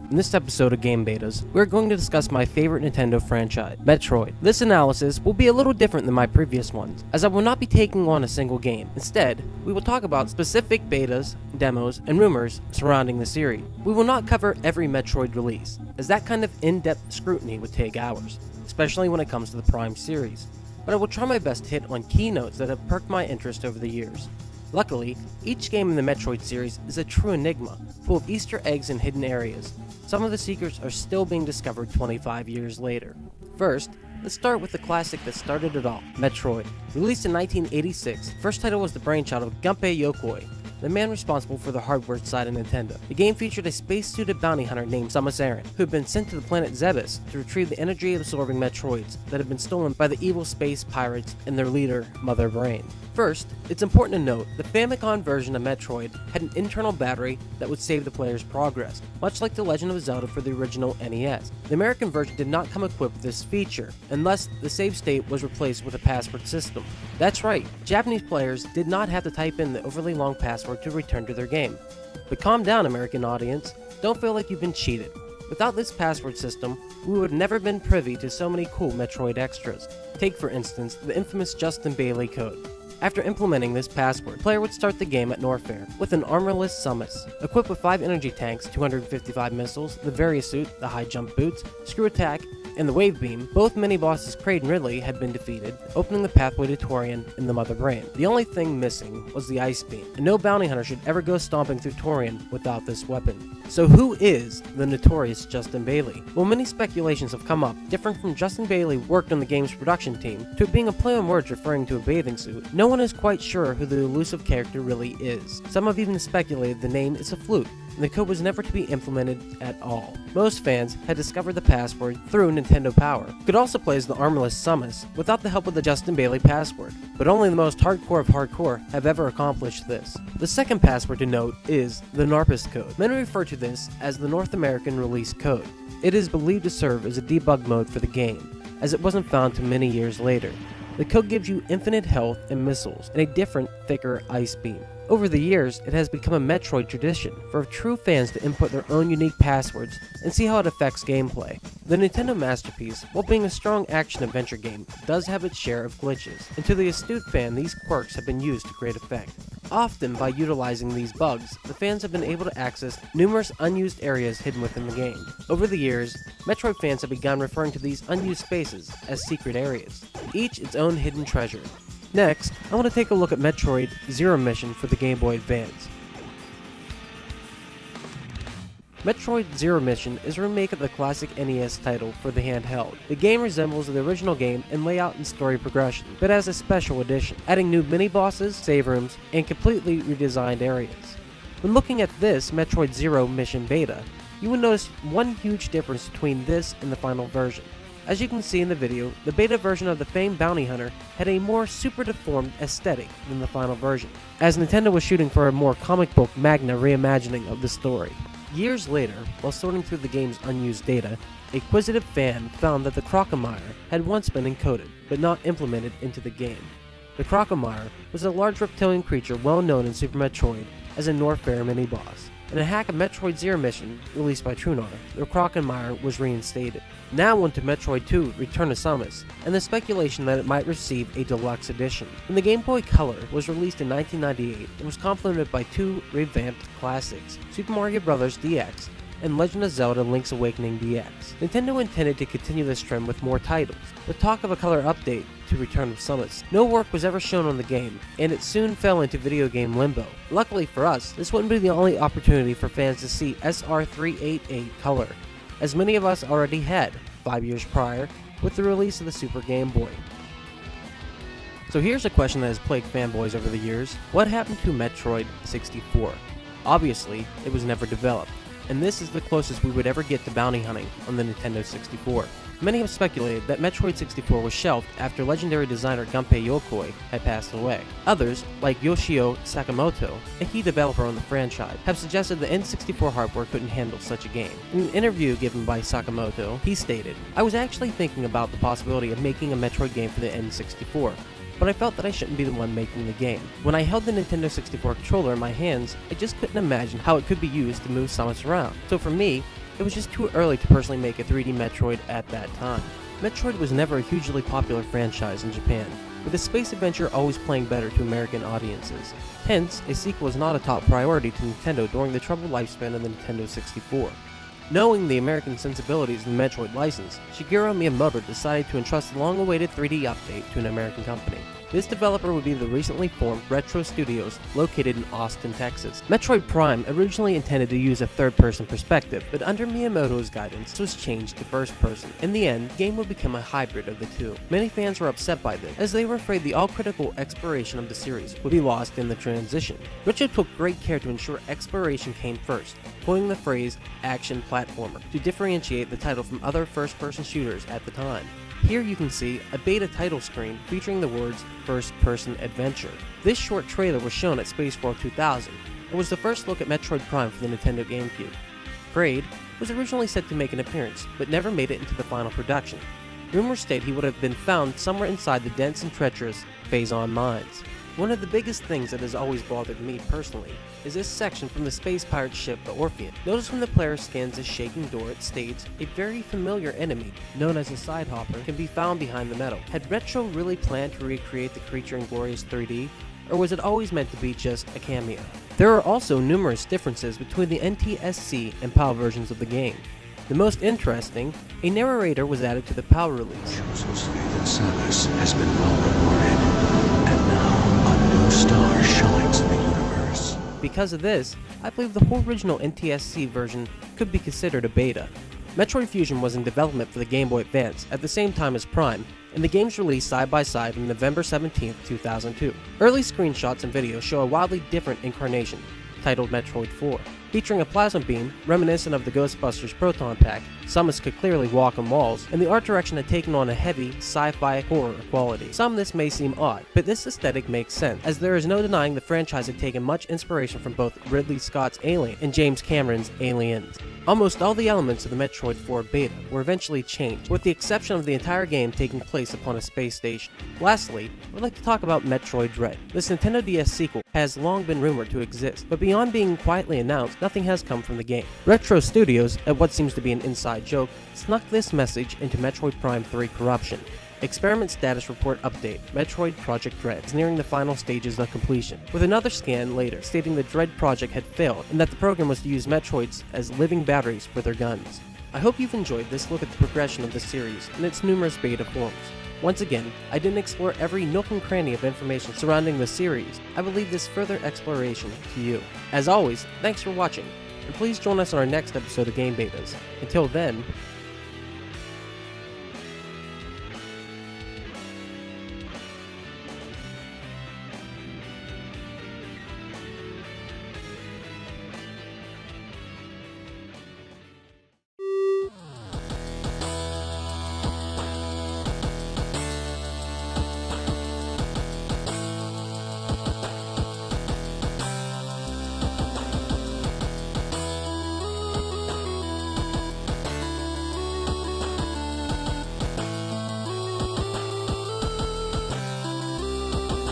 In this episode of Game Betas, we're going to discuss my favorite Nintendo franchise, Metroid. This analysis will be a little different than my previous ones, as I will not be taking on a single game. Instead, we will talk about specific betas, demos, and rumors surrounding the series. We will not cover every Metroid release, as that kind of in-depth scrutiny would take hours, especially when it comes to the Prime series. But I will try my best to hit on key notes that have perked my interest over the years. Luckily, each game in the Metroid series is a true enigma, full of Easter eggs and hidden areas. Some of the secrets are still being discovered 25 years later. First, let's start with the classic that started it all, Metroid. Released in 1986, the first title was the brainchild of Gunpei Yokoi, the man responsible for the hardware side of Nintendo. The game featured a space-suited bounty hunter named Samus Aran, who had been sent to the planet Zebes to retrieve the energy-absorbing Metroids that had been stolen by the evil space pirates and their leader, Mother Brain. First, it's important to note the Famicom version of Metroid had an internal battery that would save the player's progress, much like The Legend of Zelda for the original NES. The American version did not come equipped with this feature, and thus the save state was replaced with a password system. That's right, Japanese players did not have to type in the overly long password to return to their game. But calm down, American audience, don't feel like you've been cheated. Without this password system, we would have never been privy to so many cool Metroid extras. Take for instance, the infamous Justin Bailey code. After implementing this password, the player would start the game at Norfair with an armorless Samus, equipped with 5 energy tanks, 255 missiles, the Varia suit, the high jump boots, screw attack, and the wave beam. Both mini-bosses Kraid and Ridley had been defeated, opening the pathway to Torian and the Mother Brain. The only thing missing was the ice beam, and no bounty hunter should ever go stomping through Torian without this weapon. So who is the notorious Justin Bailey? Well, many speculations have come up, different from Justin Bailey worked on the game's production team, to it being a play on words referring to a bathing suit. No one is quite sure who the elusive character really is. Some have even speculated the name is a fluke, and the code was never to be implemented at all. Most fans had discovered the password through Nintendo Power. You could also play as the armorless Samus without the help of the Justin Bailey password, but only the most hardcore of hardcore have ever accomplished this. The second password to note is the NARPIS code. Many refer to this as the North American release code. It is believed to serve as a debug mode for the game, as it wasn't found till many years later. The code gives you infinite health and missiles, and a different, thicker ice beam. Over the years, it has become a Metroid tradition for true fans to input their own unique passwords and see how it affects gameplay. The Nintendo masterpiece, while being a strong action-adventure game, does have its share of glitches, and to the astute fan, these quirks have been used to great effect. Often, by utilizing these bugs, the fans have been able to access numerous unused areas hidden within the game. Over the years, Metroid fans have begun referring to these unused spaces as secret areas, each its own hidden treasure. Next, I want to take a look at Metroid Zero Mission for the Game Boy Advance. Metroid Zero Mission is a remake of the classic NES title for the handheld. The game resembles the original game in layout and story progression, but as a special edition, adding new mini-bosses, save rooms, and completely redesigned areas. When looking at this Metroid Zero Mission beta, you will notice one huge difference between this and the final version. As you can see in the video, the beta version of the famed bounty hunter had a more super deformed aesthetic than the final version, as Nintendo was shooting for a more comic book Magna reimagining of the story. Years later, while sorting through the game's unused data, a quizzitive fan found that the Crocomire had once been encoded, but not implemented into the game. The Crocomire was a large reptilian creature well known in Super Metroid as a Norfair mini-boss. In a hack of Metroid Zero Mission, released by Trunar, the Crocomire was reinstated. Now onto Metroid 2 Return to Samus, and the speculation that it might receive a deluxe edition. When the Game Boy Color was released in 1998, it was complemented by 2 revamped classics, Super Mario Bros. DX and Legend of Zelda Link's Awakening DX. Nintendo intended to continue this trend with more titles, with talk of a color update to Return of Samus. No work was ever shown on the game, and it soon fell into video game limbo. Luckily for us, this wouldn't be the only opportunity for fans to see SR388 Color, as many of us already had, 5 years prior, with the release of the Super Game Boy. So here's a question that has plagued fanboys over the years. What happened to Metroid 64? Obviously, it was never developed, and this is the closest we would ever get to bounty hunting on the Nintendo 64. Many have speculated that Metroid 64 was shelved after legendary designer Gunpei Yokoi had passed away. Others, like Yoshio Sakamoto, a key developer on the franchise, have suggested the N64 hardware couldn't handle such a game. In an interview given by Sakamoto, he stated, "I was actually thinking about the possibility of making a Metroid game for the N64, but I felt that I shouldn't be the one making the game. When I held the Nintendo 64 controller in my hands, I just couldn't imagine how it could be used to move Samus around. So for me, It was just too early to personally make a 3D Metroid at that time. Metroid was never a hugely popular franchise in Japan, with the space adventure always playing better to American audiences. Hence, a sequel was not a top priority to Nintendo during the troubled lifespan of the Nintendo 64. Knowing the American sensibilities of the Metroid license, Shigeru Miyamoto decided to entrust the long-awaited 3D update to an American company. This developer would be the recently formed Retro Studios, located in Austin, Texas. Metroid Prime originally intended to use a third-person perspective, but under Miyamoto's guidance, this was changed to first-person. In the end, the game would become a hybrid of the two. Many fans were upset by this, as they were afraid the all-critical exploration of the series would be lost in the transition. Retro took great care to ensure exploration came first, coining the phrase action platformer to differentiate the title from other first-person shooters at the time. Here you can see a beta title screen featuring the words first-person adventure. This short trailer was shown at Space World 2000 and was the first look at Metroid Prime for the Nintendo GameCube. Braid was originally set to make an appearance, but never made it into the final production. Rumors state he would have been found somewhere inside the dense and treacherous Phazon mines. One of the biggest things that has always bothered me personally is this section from the space pirate ship the Orphean. Notice when the player scans this shaking door, it states a very familiar enemy, known as a Sidehopper, can be found behind the metal. Had Retro really planned to recreate the creature in glorious 3D, or was it always meant to be just a cameo? There are also numerous differences between the NTSC and PAL versions of the game. The most interesting, a narrator was added to the PAL release. Gyros' fated service has been well rewarded, and now a new star shines in the universe. Because of this, I believe the whole original NTSC version could be considered a beta. Metroid Fusion was in development for the Game Boy Advance at the same time as Prime, and the games released side by side on November 17, 2002. Early screenshots and videos show a wildly different incarnation, titled Metroid 4. Featuring a plasma beam, reminiscent of the Ghostbusters Proton Pack, Samus could clearly walk on walls, and the art direction had taken on a heavy, sci-fi horror quality. Some this may seem odd, but this aesthetic makes sense, as there is no denying the franchise had taken much inspiration from both Ridley Scott's Alien and James Cameron's Aliens. Almost all the elements of the Metroid 4 beta were eventually changed, with the exception of the entire game taking place upon a space station. Lastly, I would like to talk about Metroid Dread. This Nintendo DS sequel has long been rumored to exist, but beyond being quietly announced, nothing has come from the game. Retro Studios, at what seems to be an inside joke, snuck this message into Metroid Prime 3 Corruption. Experiment status report update. Metroid Project Dread is nearing the final stages of completion, with another scan later stating the Dread project had failed and that the program was to use Metroids as living batteries for their guns. I hope you've enjoyed this look at the progression of the series and its numerous beta forms. Once again, I didn't explore every nook and cranny of information surrounding the series. I will leave this further exploration to you. As always, thanks for watching, and please join us on our next episode of Game Betas. Until then,